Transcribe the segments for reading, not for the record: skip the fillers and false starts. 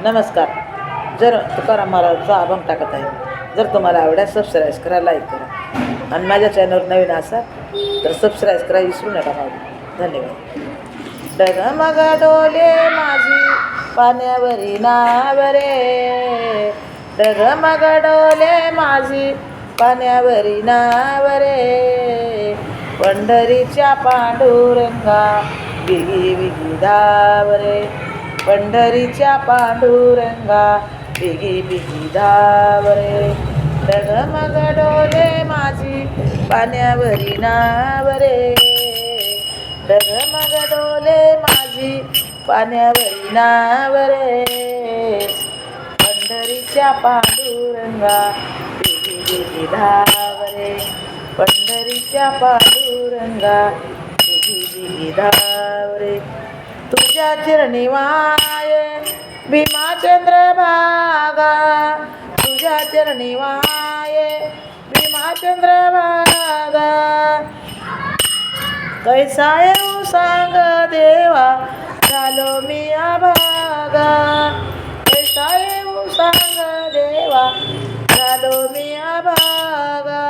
नमस्कार. जर तुकाराम महाराजांचा अभंग टाकत आहे. जर तुम्हाला आवडल्यास सबस्क्राईब करा, लाईक करा आणि माझ्या चॅनलवर नवीन असाल तर सबस्क्राईब करा विसरू नका. धन्यवाद. डगमग डोले माझी पाण्यावरी नावरे, डगमग डोले माझी पाण्यावरी नावरे, पंढरीच्या पांडुरंगा बिगी बिगी धावरे, पंढरीच्या पांडुरंगा बिगी बिगी धावरे, डगमग डोले माझी पाण्यावरी नावरे, डगमग डोले माझी पाण्यावरी नावरे, पंढरीच्या पांडुरंगा बिगी बिगी धावरे, पंढरीच्या पांडुरंगा बिगी बिगी धावरे, तुझ्या चरणी वाये भीमाचंद्र भागा, तुझ्या चरणी वाये भीमाचंद्र भागा, कैसा येऊ सांग देवा झालो मी अभागा, कैसा येऊ सांग देवा झालो मी अभागा,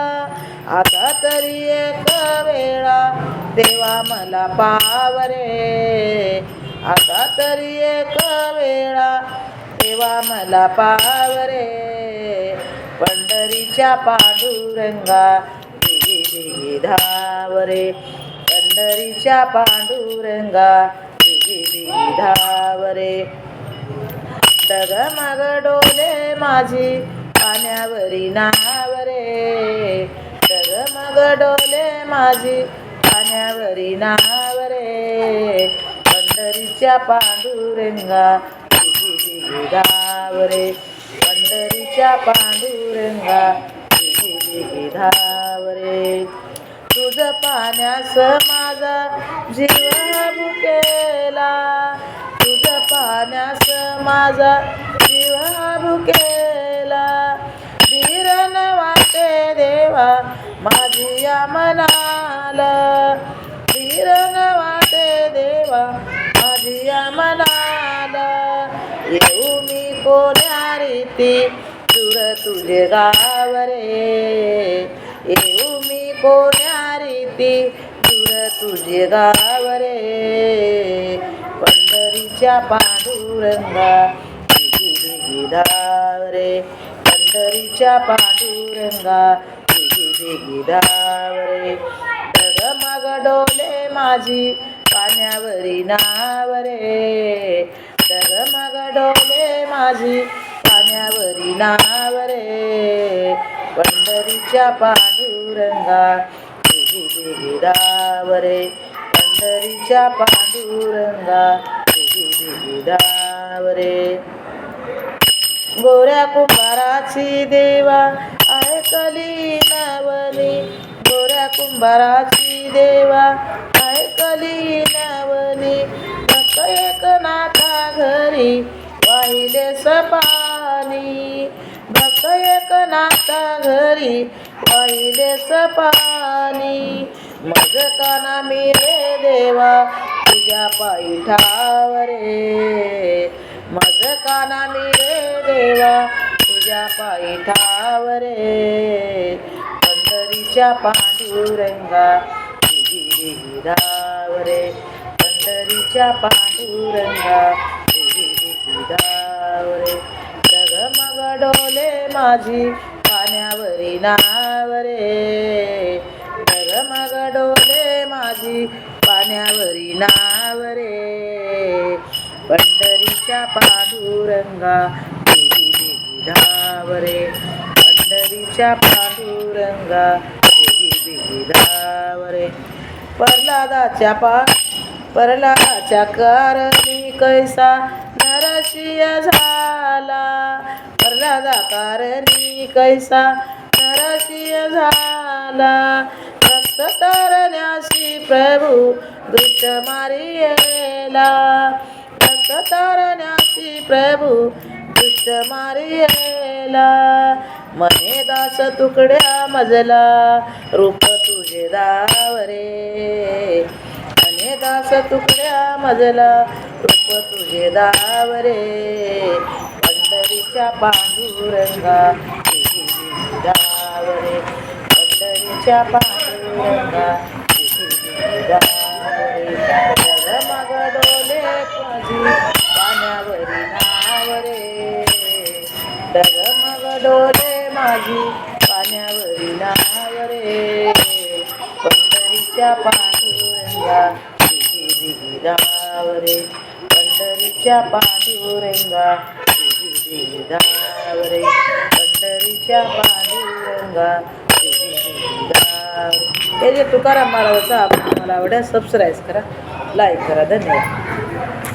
आता तरी एक वेळा देवा मला पावरे, आता तरी एक वेळा देवा मला पावरे, पंढरीच्या पांडुरंगा बिगी बिगी धावरे, पंढरीच्या पांडुरंगा बिगी बिगी धावरे, डगमग डोले माझी पाण्यावरी नावरे, डगमग डोले माझी पाण्यावरी नावरे, पंढरीच्या पांडुरंगा बिगी बिगी धावरे, पंढरीच्या पांडुरंगा बिगी बिगी धावरे, तुझ पाण्यास माझा जीव भुकेला, तुझ पाण्यास माझा जीव भुकेला, धीरन वाटे देवा माझी या मनाला, धीरन वाटे देवा माझी या मनाला, येऊ मी कोण्या रीती दूर तुझे गावरे, येऊ मी कोण्या रीती दूर तुझे गावरे, पंढरीच्या पांडुरंगा बिगी बिगी धावरे, पंढरीच्या पांडुरंगा बिगी बिगी धावरे, डगमग डोले माझी पाण्यावरी नावरे, डगमग डोले माझी पाण्यावरी नावरे, पंढरीच्या पांडुरंगा बिगी बिगी धावरे, पंढरीच्या पांडुरंगा बिगी बिगी धावरे, गोऱ्या कुंभाराची देवा ऐकली नवनी, गोऱ्या कुंभाराची देवा ऐकली नवनी, भक्त एकनाथा घरी वाहिले सपानी, भक्त एकनाथा घरी वाहिले सपानी, मज काना मी रे देवा तुझ्या पायी ठावरे, मज काना मी रे देवा तुझ्या पायी ठावरे, पंढरीच्या पांडुरंगा बिगी बिगी धावरे, पंढरीच्या पांडुरंगा बिगी बिगी धावरे, डगमग डोले माझी पाण्यावरी नावरे, डगमग डोले माझी पाण्यावरी नावरे, पंढरीच्या पांडुरंगा बिगी बिगी धावरे, पंढरीच्या पांडुरंगा बिगी बिगी धावरे, प्रल्हादाच्या कारणी कैसा नरसिंह झाला, प्रल्हादा कारणी कैसा नरसिंह झाला, भक्त तारण्यासी प्रभू दृष्ट मारियेला, भक्त तारण्यासी प्रभू दृष्ट मारियेला, मने दास तुकड्या मजला रूप तुझे दावरे, मने दास तुकड्या मजला रूप तुझे दावरे, पंढरीच्या पांडुरंगा दावरे पंढरीच्या पांडुरंगा दावरे जगमग डोले माझी पाण्यावरी नावरे डगमग डोले माझी पाण्यावरी नावरे पंढरीच्या पांडुरंगा दावरे पंढरीच्या पांडुरंगा दावरे पंढरीच्या पांडुरंगा हे जे तुकाराम महाराजाचा आपण मला आवड्यास सबस्क्राईब करा, लाईक करा. धन्यवाद.